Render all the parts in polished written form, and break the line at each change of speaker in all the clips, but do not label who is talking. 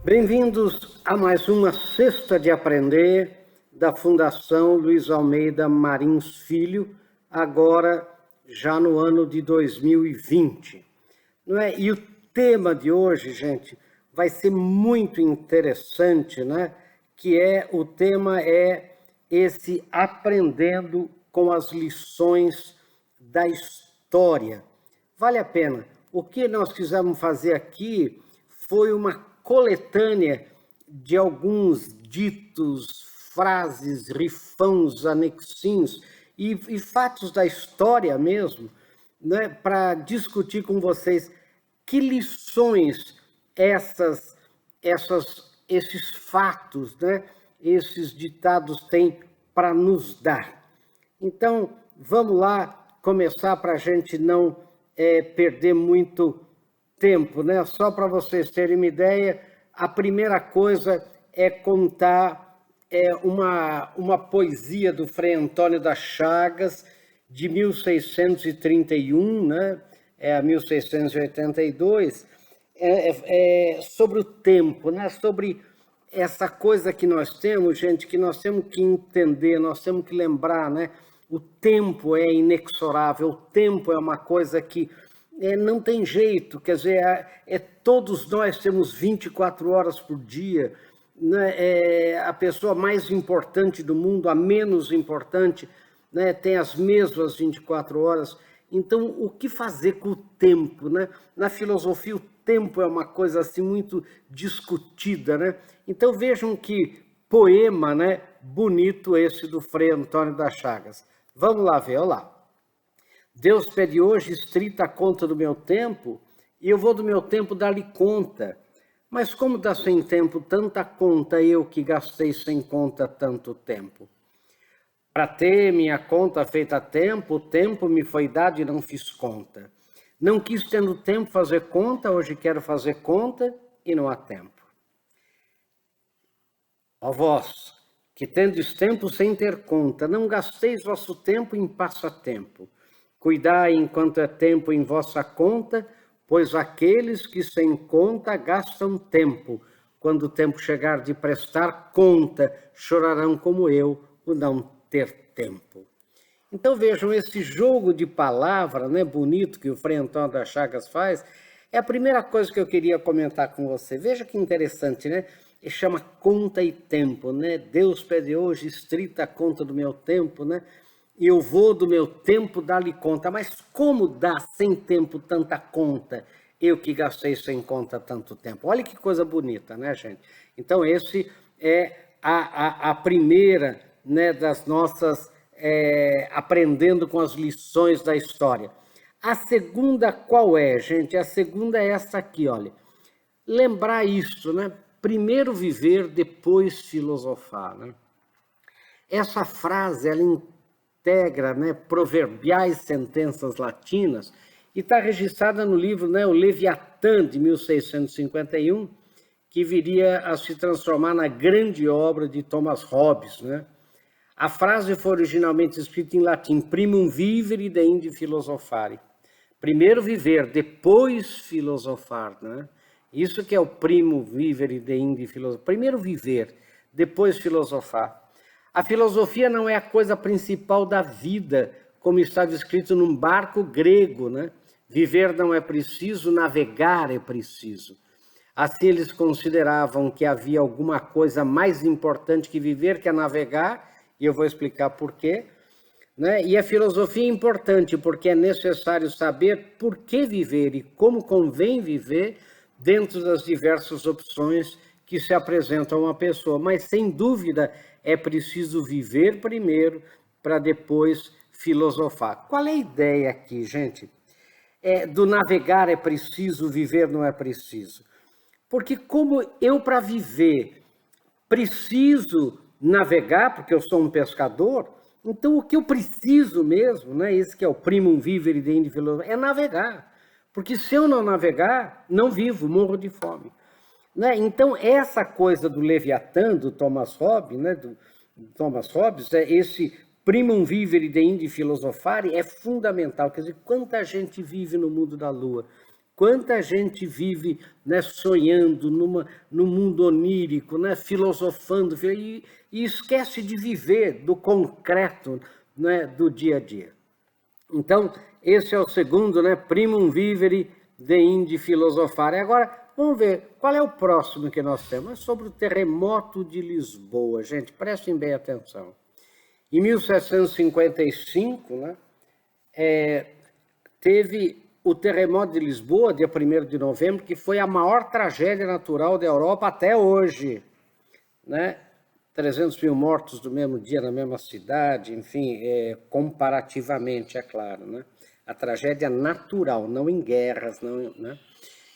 Bem-vindos a mais uma Sexta de Aprender da Fundação Luiz Almeida Marins Filho, agora já no ano de 2020. Não é? E o tema de hoje, gente, vai ser muito interessante, né? O tema é esse aprendendo com as lições da história. Vale a pena. O que nós quisemos fazer aqui foi uma coletânea de alguns ditos, frases, rifãos, anexinhos e fatos da história mesmo, né, para discutir com vocês que lições esses fatos, né, esses ditados têm para nos dar. Então, vamos lá começar para a gente não perder muito tempo, né? Só para vocês terem uma ideia, a primeira coisa é contar uma poesia do Frei Antônio das Chagas, de 1631, né? A 1682, sobre o tempo, né? Sobre essa coisa que nós temos, gente, que nós temos que entender, nós temos que lembrar, né? O tempo é inexorável, o tempo é uma coisa que não tem jeito, quer dizer, todos nós temos 24 horas por dia, né? A pessoa mais importante do mundo, a menos importante, né? Tem as mesmas 24 horas. Então, o que fazer com o tempo, né? Na filosofia, o tempo é uma coisa assim muito discutida, né? Então, vejam que poema, né? Bonito esse do Frei Antônio das Chagas. Vamos lá ver, olha lá. Deus pede hoje estrita a conta do meu tempo, e eu vou do meu tempo dar-lhe conta. Mas como dá sem tempo tanta conta, eu que gastei sem conta tanto tempo? Para ter minha conta feita a tempo, o tempo me foi dado e não fiz conta. Não quis, tendo tempo, fazer conta, hoje quero fazer conta e não há tempo. Ó vós, que tendes tempo sem ter conta, não gasteis vosso tempo em passatempo. Cuidai enquanto é tempo em vossa conta, pois aqueles que sem conta gastam tempo, quando o tempo chegar de prestar conta, chorarão como eu, o não ter tempo. Então vejam, esse jogo de palavra, né, bonito que o Frei Antônio das Chagas faz, é a primeira coisa que eu queria comentar com você. Veja que interessante, né? Ele chama conta e tempo, né? Deus pede hoje estrita a conta do meu tempo, né? E eu vou do meu tempo dar-lhe conta. Mas como dá sem tempo tanta conta? Eu que gastei sem conta tanto tempo. Olha que coisa bonita, né, gente? Então, esse é a primeira, né, das nossas aprendendo com as lições da história. A segunda qual é, gente? A segunda é essa aqui, olha. Lembrar isso, né? Primeiro viver, depois filosofar, né? Essa frase, ela integra, né, proverbiais sentenças latinas e está registrada no livro, né, o Leviatã, de 1651, que viria a se transformar na grande obra de Thomas Hobbes, né? A frase foi originalmente escrita em latim, primum vivere deinde filosofare. Primeiro viver, depois filosofar, né? Isso que é o primo vivere deinde filosofare. Primeiro viver, depois filosofar. A filosofia não é a coisa principal da vida, como está descrito num barco grego, né? Viver não é preciso, navegar é preciso. Assim eles consideravam que havia alguma coisa mais importante que viver, que é navegar, e eu vou explicar por quê. Né? E a filosofia é importante porque é necessário saber por que viver e como convém viver dentro das diversas opções que se apresentam a uma pessoa. Mas, sem dúvida, é preciso viver primeiro para depois filosofar. Qual é a ideia aqui, gente? Do navegar é preciso, viver não é preciso. Porque como eu, para viver, preciso navegar, porque eu sou um pescador, então o que eu preciso mesmo, né, esse que é o primum vivere deinde filosofare, é navegar. Porque se eu não navegar, não vivo, morro de fome. Né? Então, essa coisa do Leviatã, do Thomas Hobbes, né, esse primum vivere deinde filosofare é fundamental. Quer dizer, quanta gente vive no mundo da lua? quanta gente vive, né, sonhando num mundo onírico, né, filosofando, e esquece de viver do concreto, né, do dia a dia. Então, esse é o segundo, né, primum vivere de inde filosofare. Agora, vamos ver, qual é o próximo que nós temos? É sobre o terremoto de Lisboa. Gente, prestem bem atenção. Em 1755, né, teve o terremoto de Lisboa, dia 1º de novembro, que foi a maior tragédia natural da Europa até hoje, né? 300 mil mortos do mesmo dia na mesma cidade, enfim, comparativamente, é claro, né? A tragédia natural, não em guerras, não, né?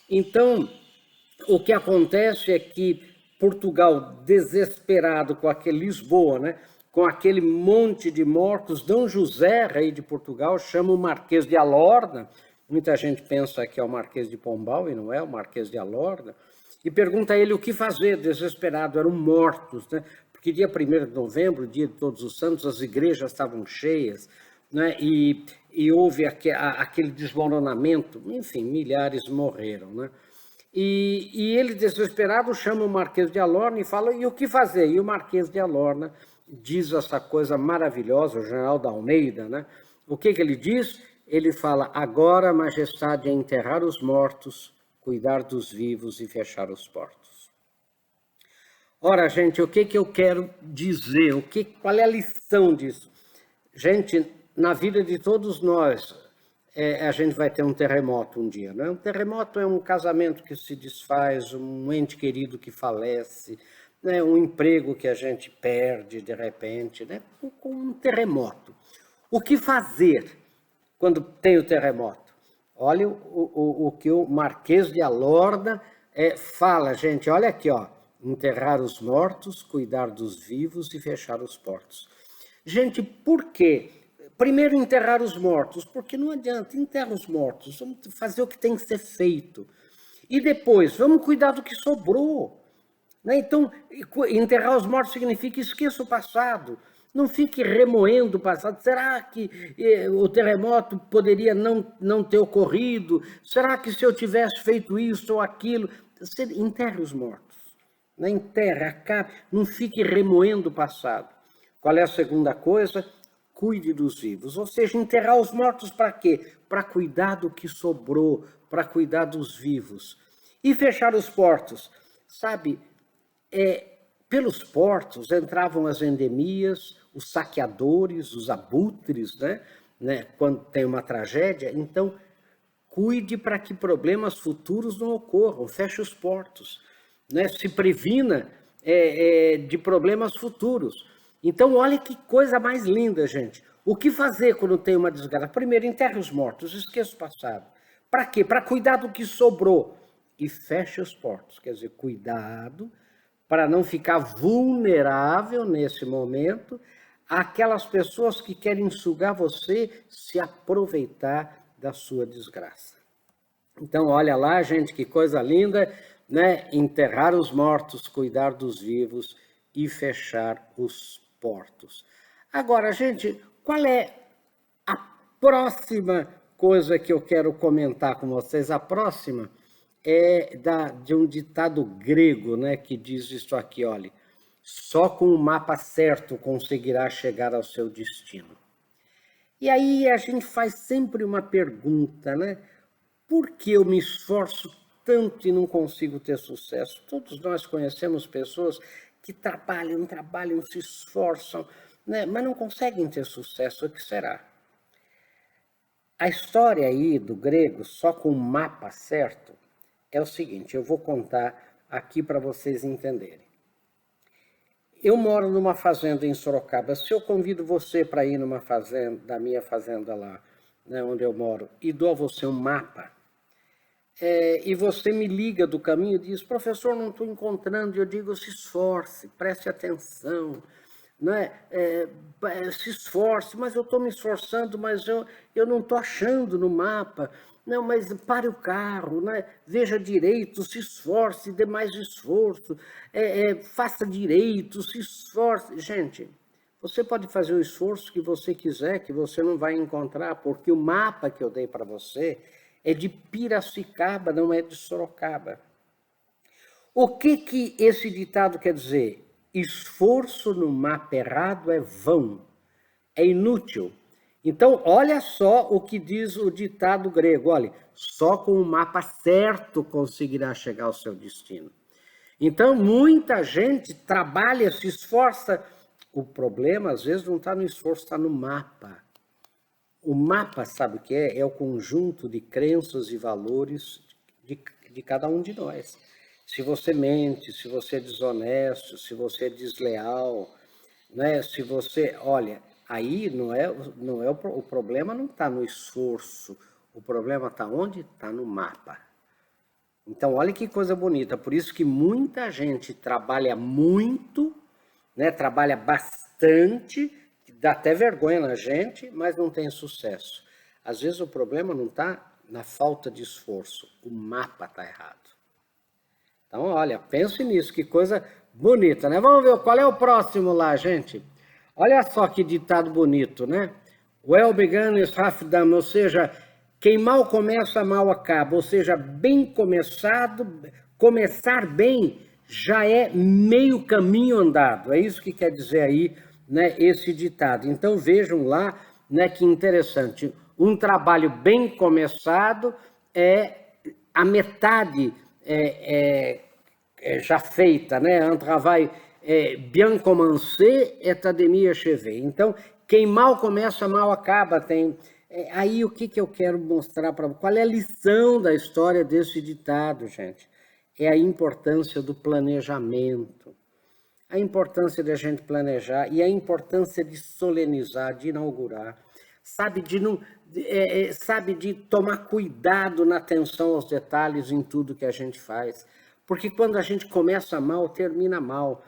Então, o que acontece é que Portugal, desesperado com aquele Lisboa, né? Com aquele monte de mortos, Dom José, rei de Portugal, chama o Marquês de Alorna, muita gente pensa que é o Marquês de Pombal, e não é, o Marquês de Alorna, e pergunta a ele o que fazer, desesperado, eram mortos, né? Porque dia 1º de novembro, dia de Todos os Santos, as igrejas estavam cheias, né? E houve aquele desmoronamento, enfim, milhares morreram, né? E ele, desesperado, chama o Marquês de Alorna e fala, e o que fazer? E o Marquês de Alorna diz essa coisa maravilhosa, o general da Almeida, né? O que ele diz? Ele fala, agora, majestade, é enterrar os mortos, cuidar dos vivos e fechar os portos. Ora, gente, o que eu quero dizer? Qual é a lição disso? Gente, na vida de todos nós, a gente vai ter um terremoto um dia, né? Um terremoto é um casamento que se desfaz, um ente querido que falece, né? Um emprego que a gente perde de repente, né? Um terremoto. O que fazer quando tem o terremoto? Olha o que o Marquês de Alorna fala, gente, olha aqui, ó. Enterrar os mortos, cuidar dos vivos e fechar os portos. Gente, por quê? Primeiro, enterrar os mortos, porque não adianta, enterra os mortos, vamos fazer o que tem que ser feito. E depois, vamos cuidar do que sobrou. Né? Então, enterrar os mortos significa esqueça o passado, não fique remoendo o passado. Será que o terremoto poderia não ter ocorrido? Será que se eu tivesse feito isso ou aquilo? Enterre os mortos. Né? Enterre, acabe, não fique remoendo o passado. Qual é a segunda coisa? Cuide dos vivos. Ou seja, enterrar os mortos para quê? Para cuidar do que sobrou, para cuidar dos vivos. E fechar os portos. Sabe, pelos portos entravam as endemias, os saqueadores, os abutres, né? Quando tem uma tragédia. Então, cuide para que problemas futuros não ocorram, feche os portos, né? Se previna de problemas futuros. Então, olha que coisa mais linda, gente. O que fazer quando tem uma desgraça? Primeiro, enterre os mortos, esqueça o passado. Para quê? Para cuidar do que sobrou. E feche os portos, quer dizer, cuidado para não ficar vulnerável nesse momento àquelas pessoas que querem sugar você, se aproveitar da sua desgraça. Então, olha lá, gente, que coisa linda, né? Enterrar os mortos, cuidar dos vivos e fechar os portos. Agora, gente, qual é a próxima coisa que eu quero comentar com vocês? A próxima é de um ditado grego, né, que diz isso aqui, olha, só com o mapa certo conseguirá chegar ao seu destino. E aí a gente faz sempre uma pergunta, né? Por que eu me esforço tanto e não consigo ter sucesso? Todos nós conhecemos pessoas que trabalham, se esforçam, né? Mas não conseguem ter sucesso. O que será? A história aí do grego, só com o mapa certo, é o seguinte, eu vou contar aqui para vocês entenderem. Eu moro numa fazenda em Sorocaba. Se eu convido você para ir numa fazenda, da minha fazenda lá, né, onde eu moro, e dou a você um mapa, e você me liga do caminho e diz, professor, não estou encontrando, eu digo, se esforce, preste atenção, né? Se esforce, mas eu estou me esforçando, mas eu não estou achando no mapa. Não, mas pare o carro, né? Veja direito, se esforce, dê mais esforço, faça direito, se esforce. Gente, você pode fazer o esforço que você quiser, que você não vai encontrar, porque o mapa que eu dei para você é de Piracicaba, não é de Sorocaba. O que esse ditado quer dizer? Esforço no mapa errado é vão, é inútil. Então, olha só o que diz o ditado grego. Olha, só com o mapa certo conseguirá chegar ao seu destino. Então, muita gente trabalha, se esforça. O problema, às vezes, não está no esforço, está no mapa. O mapa, sabe o que é? É o conjunto de crenças e valores de cada um de nós. Se você mente, se você é desonesto, se você é desleal, né? Se você, olha, aí o problema não está no esforço, o problema está onde? Está no mapa. Então, olha que coisa bonita, por isso que muita gente trabalha muito, né? Trabalha bastante, dá até vergonha na gente, mas não tem sucesso. Às vezes o problema não está na falta de esforço, o mapa está errado. Então, olha, pense nisso, que coisa bonita, né? Vamos ver qual é o próximo lá, gente. Olha só que ditado bonito, né? Well begun is half done, ou seja, quem mal começa, mal acaba. Ou seja, bem começado, começar bem já é meio caminho andado. É isso que quer dizer aí, né, esse ditado. Então, vejam lá, né, que interessante. Um trabalho bem começado é a metade já feita, né? Un travail bien commencé est à demi achevé. Então, quem mal começa, mal acaba. Aí o que eu quero mostrar para vocês? Qual é a lição da história desse ditado, gente? É a importância do planejamento, a importância de a gente planejar e a importância de solenizar, de inaugurar, sabe, de tomar cuidado na atenção aos detalhes em tudo que a gente faz. Porque quando a gente começa mal, termina mal.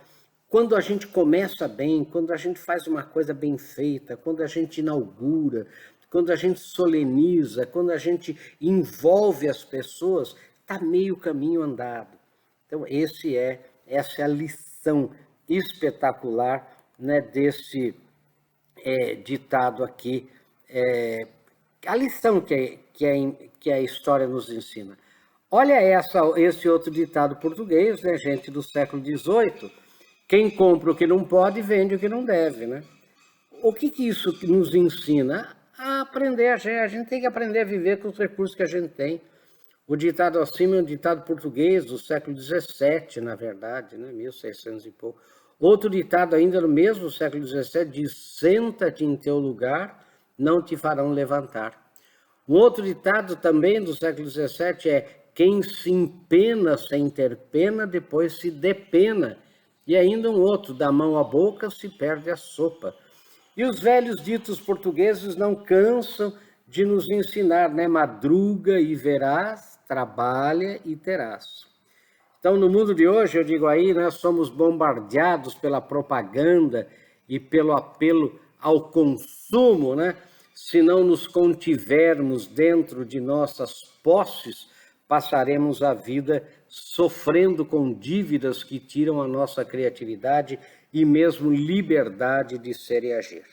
Quando a gente começa bem, quando a gente faz uma coisa bem feita, quando a gente inaugura, quando a gente soleniza, quando a gente envolve as pessoas, está meio caminho andado. Então, essa é a lição espetacular, né, desse ditado aqui, a lição que a história nos ensina. Olha esse outro ditado português, né, gente, do século XVIII. Quem compra o que não pode, vende o que não deve, né? O que isso nos ensina? A aprender, a gente tem que aprender a viver com os recursos que a gente tem. O ditado acima é um ditado português do século XVII, na verdade, né, 1600 e pouco. Outro ditado ainda no mesmo século XVII diz, senta-te em teu lugar, não te farão levantar. Um outro ditado também do século XVII é, quem se empena sem ter pena, depois se depena. E ainda um outro, da mão à boca se perde a sopa. E os velhos ditos portugueses não cansam de nos ensinar, né? Madruga e verás, trabalha e terás. Então, no mundo de hoje, eu digo aí, nós somos bombardeados pela propaganda e pelo apelo ao consumo, né? Se não nos contivermos dentro de nossas posses, passaremos a vida sofrendo com dívidas que tiram a nossa criatividade e mesmo liberdade de ser e agir.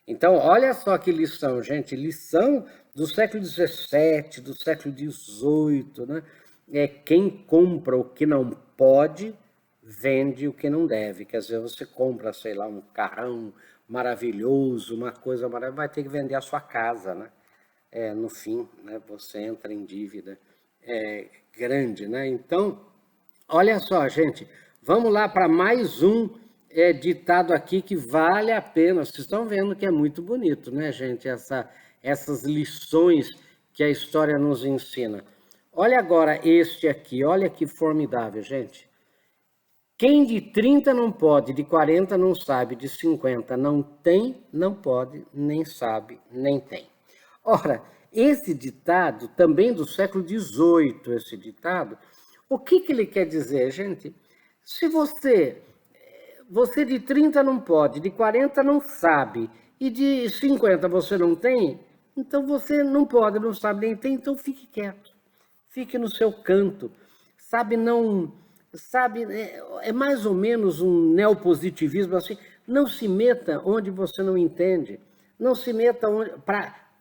Então, olha só que lição, gente, lição do século XVII, do século XVIII, né? Quem compra o que não pode, vende o que não deve. Quer dizer, você compra, sei lá, um carrão maravilhoso, uma coisa maravilhosa, vai ter que vender a sua casa, né? No fim, né, você entra em dívida grande, né? Então, olha só, gente, vamos lá para mais um ditado aqui que vale a pena. Vocês estão vendo que é muito bonito, né, gente? Essas lições que a história nos ensina. Olha agora este aqui, olha que formidável, gente. Quem de 30 não pode, de 40 não sabe, de 50 não tem, não pode, nem sabe, nem tem. Ora, esse ditado, também do século XVIII, esse ditado, o que ele quer dizer, gente? Se você de 30 não pode, de 40 não sabe, e de 50 você não tem, então você não pode, não sabe, nem tem, então fique quieto. Fique no seu canto. É mais ou menos um neopositivismo assim, não se meta onde você não entende, não se meta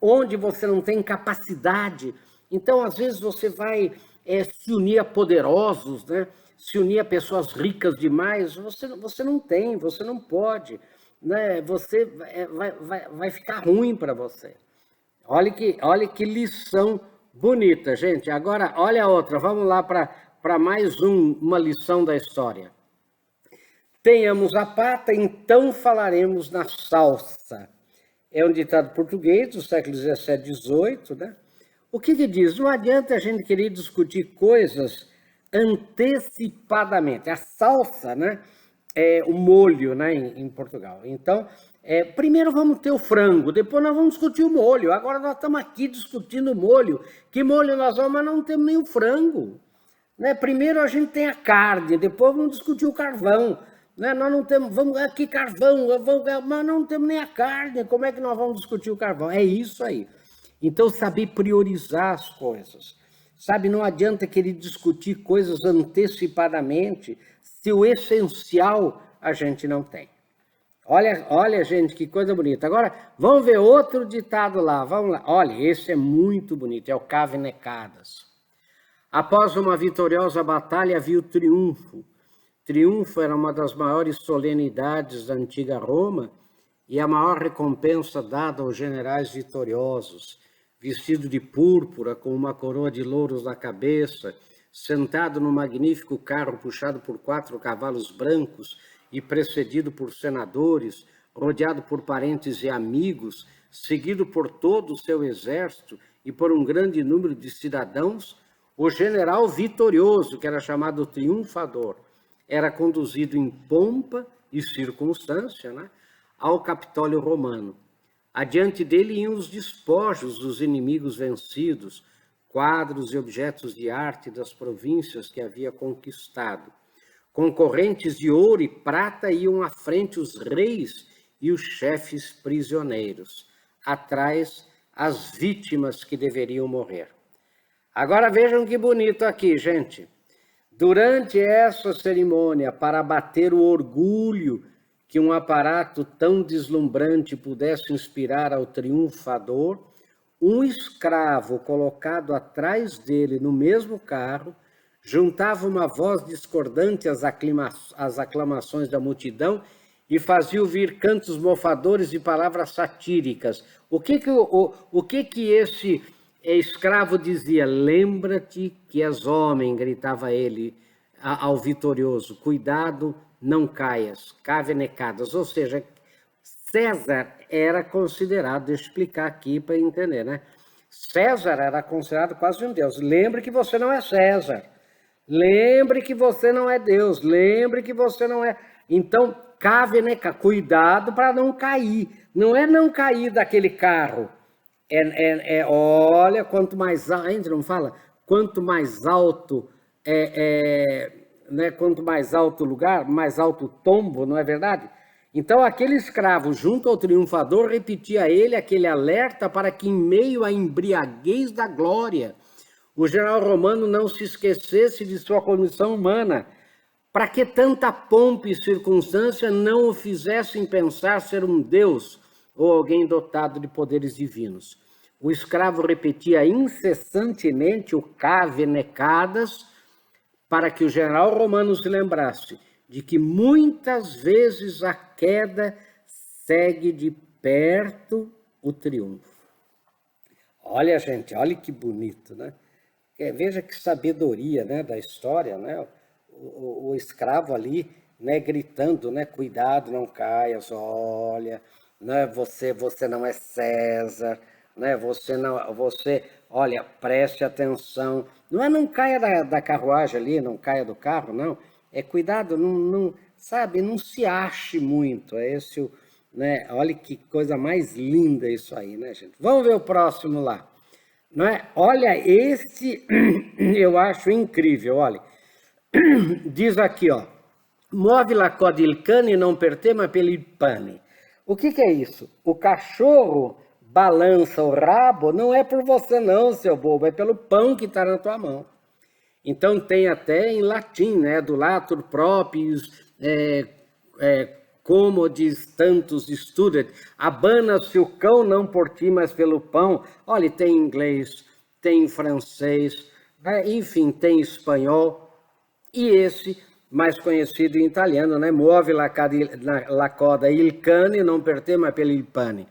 onde você não tem capacidade, Então, às vezes, você vai se unir a poderosos, né? Se unir a pessoas ricas demais, você não tem, você não pode, né? Você vai ficar ruim para você. Olha que lição bonita, gente. Agora, olha a outra, vamos lá para mais uma lição da história. Tenhamos a pata, então falaremos na salsa. É um ditado português do século XVII, XVIII, né? O que diz? Não adianta a gente querer discutir coisas antecipadamente. A salsa, né? É o molho, né, em Portugal. Então, primeiro vamos ter o frango, depois nós vamos discutir o molho. Agora nós estamos aqui discutindo o molho. Que molho nós vamos, mas não temos nem o frango. Né? Primeiro a gente tem a carne, depois vamos discutir o carvão. Né? Nós não temos, vamos aqui carvão, mas não temos nem a carne. Como é que nós vamos discutir o carvão? É isso aí. Então, saber priorizar as coisas. Sabe, não adianta querer discutir coisas antecipadamente se o essencial a gente não tem. Olha, gente, que coisa bonita. Agora, vamos ver outro ditado lá. Vamos lá. Olha, esse é muito bonito, é o Cave Necadas. Após uma vitoriosa batalha, havia o triunfo. Triunfo era uma das maiores solenidades da antiga Roma e a maior recompensa dada aos generais vitoriosos, vestido de púrpura, com uma coroa de louros na cabeça, sentado num magnífico carro puxado por 4 cavalos brancos e precedido por senadores, rodeado por parentes e amigos, seguido por todo o seu exército e por um grande número de cidadãos, o general vitorioso, que era chamado triunfador, era conduzido em pompa e circunstância, né, ao Capitólio Romano. Adiante dele iam os despojos dos inimigos vencidos, quadros e objetos de arte das províncias que havia conquistado. Com correntes de ouro e prata iam à frente os reis e os chefes prisioneiros. Atrás, as vítimas que deveriam morrer. Agora vejam que bonito aqui, gente. Durante essa cerimônia, para abater o orgulho que um aparato tão deslumbrante pudesse inspirar ao triunfador, um escravo colocado atrás dele no mesmo carro juntava uma voz discordante às aclamações da multidão e fazia ouvir cantos mofadores e palavras satíricas. O que esse escravo dizia? Lembra-te que és homem, gritava ele ao vitorioso. Cuidado, não caias, Cave Necadas. Ou seja, César era considerado, deixa eu explicar aqui para entender, né? César era considerado quase um deus. Lembre que você não é César. Lembre que você não é Deus. Lembre que você não é... Então, Cave Necadas, cuidado para não cair. Não é não cair daquele carro. Olha, quanto mais alto, a gente não fala? Quanto mais alto né, quanto mais alto o lugar, mais alto o tombo, não é verdade? Então aquele escravo junto ao triunfador repetia a ele aquele alerta para que em meio à embriaguez da glória, o general romano não se esquecesse de sua condição humana, para que tanta pompa e circunstância não o fizessem pensar ser um deus ou alguém dotado de poderes divinos. O escravo repetia incessantemente o Cave Necadas, para que o general romano se lembrasse de que muitas vezes a queda segue de perto o triunfo. Olha, gente, olha que bonito, né? Veja que sabedoria, né, da história, né? O escravo ali, né, gritando, né, cuidado, não caias, olha, né, você não é César, né, olha, preste atenção. Não caia da carruagem ali, não caia do carro, não. Cuidado, não sabe, não se ache muito. Né? Olha que coisa mais linda isso aí, né, gente? Vamos ver o próximo lá. Não é? Olha, esse eu acho incrível, olha. Diz aqui, ó. Move la coda il cane, non per te, ma per il pane. O que é isso? O cachorro balança o rabo, não é por você não, seu bobo, é pelo pão que está na tua mão. Então tem até em latim, né, do latur proprius, comodis tantus studet, abana-se o cão não por ti, mas pelo pão. Olha, tem em inglês, tem francês, né? Enfim, tem espanhol, e esse mais conhecido em italiano, né? Muove la coda il cane, non per te, ma per il pane.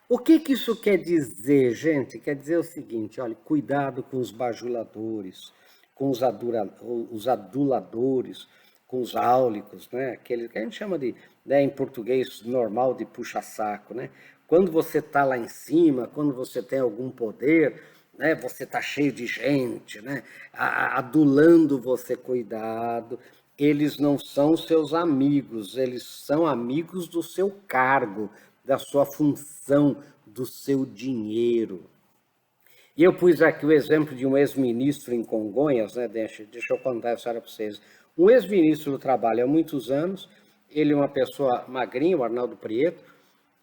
O que isso quer dizer, gente? Quer dizer o seguinte, olha, cuidado com os bajuladores, com os aduladores, com os áulicos, né? Aquele que a gente chama de, né, em português normal, de puxa-saco, né? Quando você está lá em cima, quando você tem algum poder, né? Você está cheio de gente, né? Adulando você, cuidado. Eles não são seus amigos, eles são amigos do seu cargo, da sua função, do seu dinheiro. E eu pus aqui o exemplo de um ex-ministro em Congonhas, né? Deixa eu contar essa história para vocês. Um ex-ministro do Trabalho há muitos anos, ele é uma pessoa magrinha, o Arnaldo Prieto,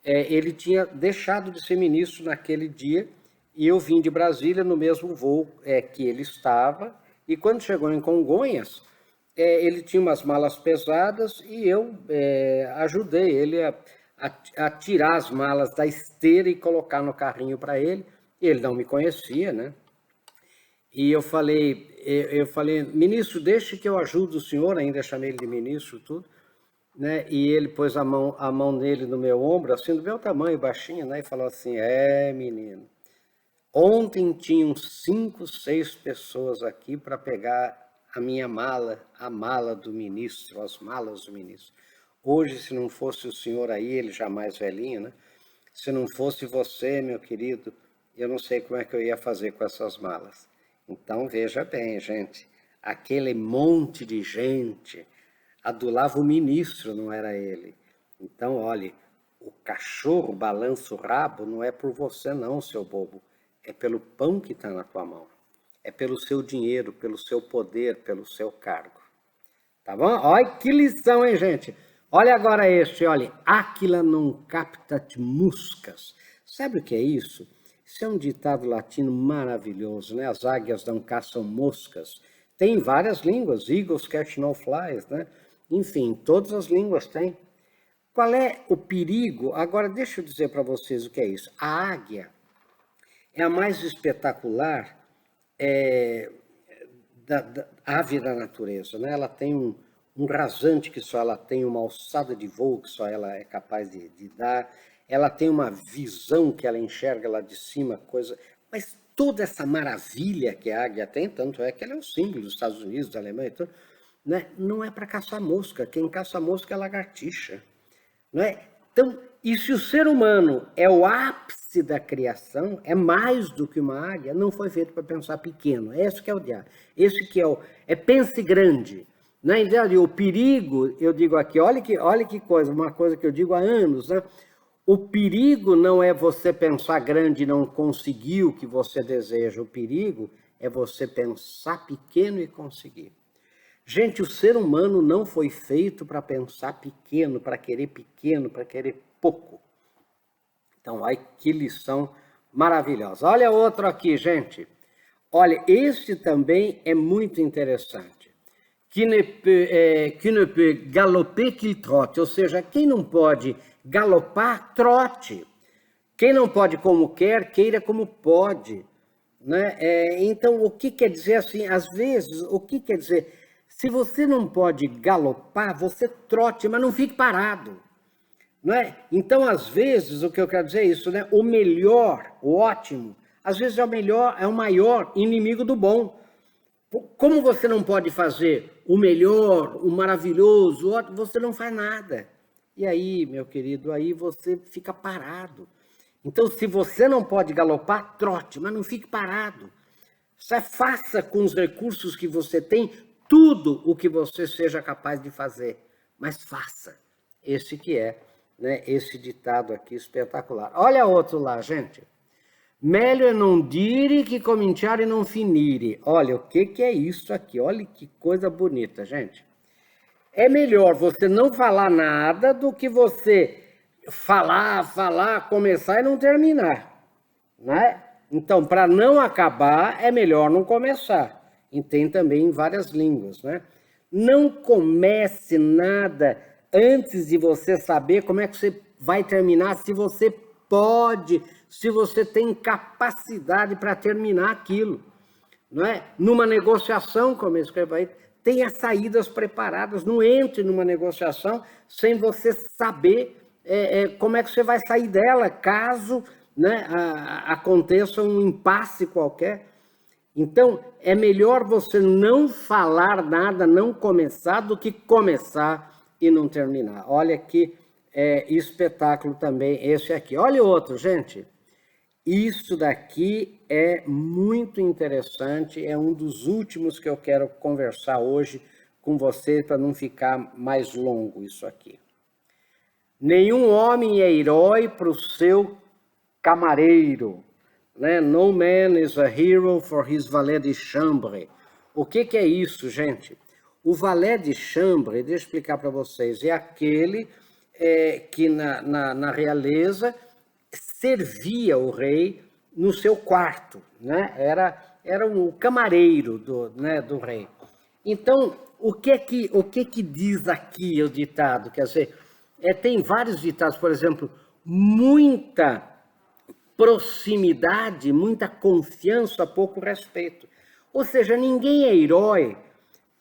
ele tinha deixado de ser ministro naquele dia, e eu vim de Brasília no mesmo voo que ele estava, e quando chegou em Congonhas, ele tinha umas malas pesadas e eu ajudei ele a tirar as malas da esteira e colocar no carrinho para ele. Ele não me conhecia, né? E eu falei, ministro, deixe que eu ajude o senhor, ainda chamei ele de ministro, tudo, né? E ele pôs a mão dele no meu ombro, assim, do meu tamanho, baixinho, né? E falou assim, menino, ontem tinham 5, 6 pessoas aqui para pegar a minha mala, a mala do ministro, as malas do ministro. Hoje, se não fosse o senhor aí, ele já mais velhinho, né? Se não fosse você, meu querido, eu não sei como é que eu ia fazer com essas malas. Então, veja bem, gente, aquele monte de gente adulava o ministro, não era ele. Então, olhe, o cachorro balança o rabo, não é por você não, seu bobo, é pelo pão que está na tua mão. É pelo seu dinheiro, pelo seu poder, pelo seu cargo. Tá bom? Olha que lição, hein, gente? Olha agora este, olha. Aquila non captat muscas. Sabe o que é isso? Isso é um ditado latino maravilhoso, né? As águias não caçam moscas. Tem várias línguas, eagles catch no flies, né? Enfim, todas as línguas têm. Qual é o perigo? Agora, deixa eu dizer para vocês o que é isso. A águia é a mais espetacular da ave da natureza, né? Ela tem um rasante que só ela tem, uma alçada de voo que só ela é capaz de dar, ela tem uma visão que ela enxerga lá de cima, coisa, mas toda essa maravilha que a águia tem, tanto é que ela é um símbolo dos Estados Unidos, da Alemanha, então, né? Não é para caçar mosca, quem caça mosca é lagartixa, não é? Então, e se o ser humano é o ápice da criação, é mais do que uma águia, não foi feito para pensar pequeno. Esse que é o diabo. Esse que pense grande. Na verdade, o perigo, eu digo aqui, olha que coisa, uma coisa que eu digo há anos, né? O perigo não é você pensar grande e não conseguir o que você deseja. O perigo é você pensar pequeno e conseguir. Gente, o ser humano não foi feito para pensar pequeno, para querer pouco. Então, olha que lição maravilhosa. Olha outro aqui, gente. Olha, esse também é muito interessante. Qui ne peut galoper qu'il trotte, ou seja, quem não pode galopar, trote. Quem não pode como quer, queira como pode. Né? Então, o que quer dizer assim? Às vezes, o que quer dizer? Se você não pode galopar, você trote, mas não fique parado. Não é? Então, às vezes, o que eu quero dizer é isso, né? O melhor, o ótimo, às vezes é o maior inimigo do bom. Como você não pode fazer o melhor, o maravilhoso, o ótimo, você não faz nada. E aí, meu querido, aí você fica parado. Então, se você não pode galopar, trote, mas não fique parado. Faça com os recursos que você tem tudo o que você seja capaz de fazer, mas faça. Esse que é, né, esse ditado aqui espetacular. Olha outro lá, gente. Meglio non dire che cominciare e non finire. Olha, o que é isso aqui? Olha que coisa bonita, gente. É melhor você não falar nada do que você falar, começar e não terminar, né? Então, para não acabar, é melhor não começar. E tem também em várias línguas, né? Não comece nada antes de você saber como é que você vai terminar, se você pode, se você tem capacidade para terminar aquilo. Não é? Numa negociação, como eu escrevo aí, tenha saídas preparadas. Não entre numa negociação sem você saber como é que você vai sair dela, caso, né, aconteça um impasse qualquer. Então, é melhor você não falar nada, não começar, do que começar e não terminar. Olha que espetáculo também esse aqui. Olha outro, gente. Isso daqui é muito interessante, é um dos últimos que eu quero conversar hoje com você, para não ficar mais longo isso aqui. Nenhum homem é herói para o seu camareiro, né? No man is a hero for his valet de chambre. O que é isso, gente? O valet de chambre, deixa eu explicar para vocês, é aquele que na realeza servia o rei no seu quarto, né? Era o camareiro do rei. Então, o que diz aqui o ditado? Quer dizer, tem vários ditados, por exemplo, muita proximidade, muita confiança, pouco respeito. Ou seja, ninguém é herói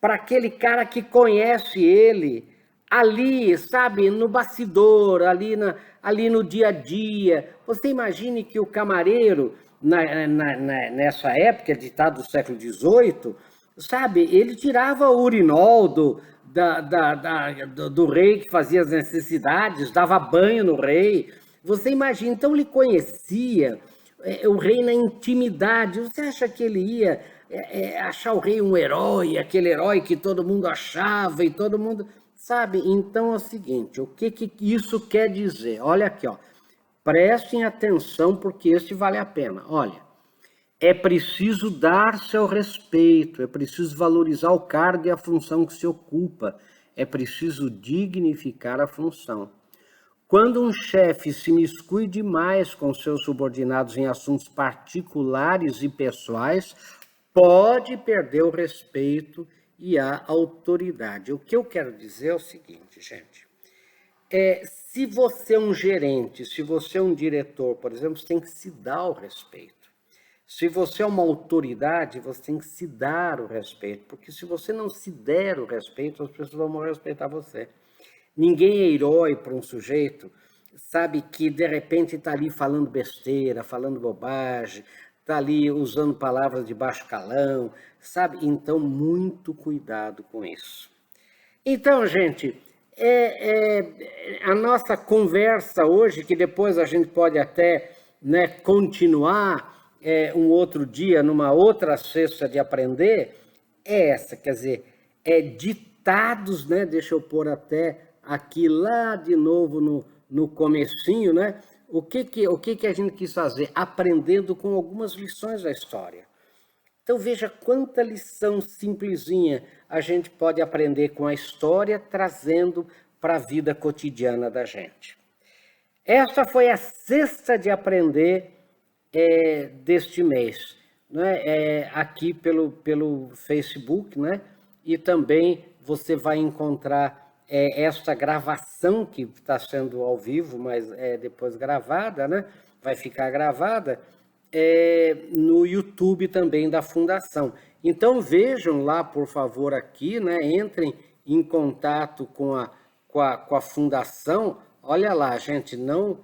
para aquele cara que conhece ele ali, sabe, no bastidor, ali no dia a dia. Você imagine que o camareiro, nessa época, ditado do século XVIII, sabe, ele tirava o urinol do rei que fazia as necessidades, dava banho no rei. Você imagina, então ele conhecia o rei na intimidade. Você acha que ele ia achar o rei um herói, aquele herói que todo mundo achava e todo mundo... Sabe? Então é o seguinte, o que isso quer dizer? Olha aqui, ó. Prestem atenção porque este vale a pena. Olha, é preciso dar-se ao respeito, é preciso valorizar o cargo e a função que se ocupa, é preciso dignificar a função. Quando um chefe se miscui demais com seus subordinados em assuntos particulares e pessoais, pode perder o respeito e a autoridade. O que eu quero dizer é o seguinte, gente. Se você é um gerente, se você é um diretor, por exemplo, você tem que se dar o respeito. Se você é uma autoridade, você tem que se dar o respeito, porque se você não se der o respeito, as pessoas vão respeitar você. Ninguém é herói para um sujeito, sabe, que de repente está ali falando besteira, falando bobagem, está ali usando palavras de baixo calão, sabe? Então, muito cuidado com isso. Então, gente, a nossa conversa hoje, que depois a gente pode até, né, continuar um outro dia, numa outra sexta de aprender, é essa, quer dizer, ditados, né? Deixa eu pôr até aqui lá de novo no comecinho, né? O que a gente quis fazer? Aprendendo com algumas lições da história. Então veja quanta lição simplesinha a gente pode aprender com a história, trazendo para a vida cotidiana da gente. Essa foi a sexta de aprender deste mês, né? Aqui pelo Facebook, né? E também você vai encontrar esta gravação que está sendo ao vivo, mas depois gravada, né? Vai ficar gravada no YouTube também da Fundação. Então vejam lá, por favor, aqui, né? Entrem em contato com a Fundação. Olha lá, gente, não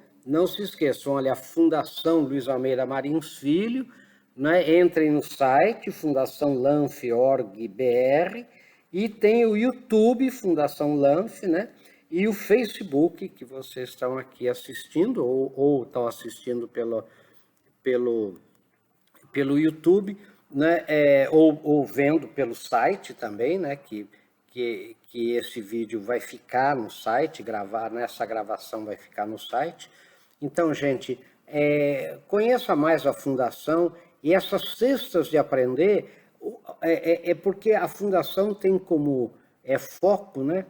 se esqueçam, olha, a Fundação Luiz Almeida Marins Filho, né? Entrem no site fundaçãolanf.org.br e tem o YouTube Fundação Lanf, né? E o Facebook, que vocês estão aqui assistindo, ou estão assistindo pelo YouTube, né? Ou vendo pelo site também, né? Que esse vídeo vai ficar no site, essa gravação vai ficar no site. Então, gente, conheça mais a Fundação, e essas cestas de aprender porque a Fundação tem como foco, né,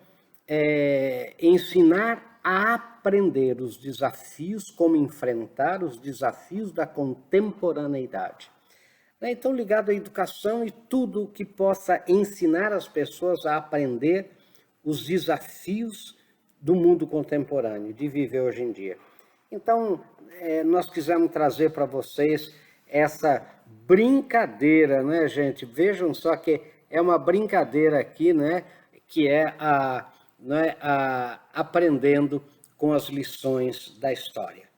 ensinar a aprender os desafios, como enfrentar os desafios da contemporaneidade. Então, ligado à educação e tudo que possa ensinar as pessoas a aprender os desafios do mundo contemporâneo, de viver hoje em dia. Então, nós quisemos trazer para vocês essa brincadeira, né, gente? Vejam só que é uma brincadeira aqui, né? Que é aprendendo com as lições da história.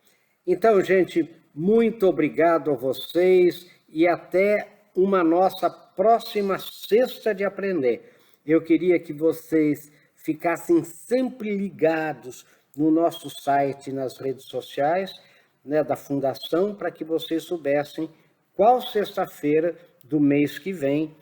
Então, gente, muito obrigado a vocês e até uma nossa próxima Sexta de Aprender. Eu queria que vocês ficassem sempre ligados no nosso site, nas redes sociais, né, da Fundação, para que vocês soubessem qual sexta-feira do mês que vem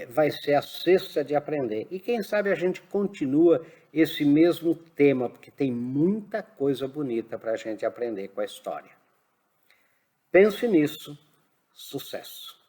vai ser a Sexta de Aprender. E quem sabe a gente continua esse mesmo tema, porque tem muita coisa bonita para a gente aprender com a história. Pense nisso. Sucesso!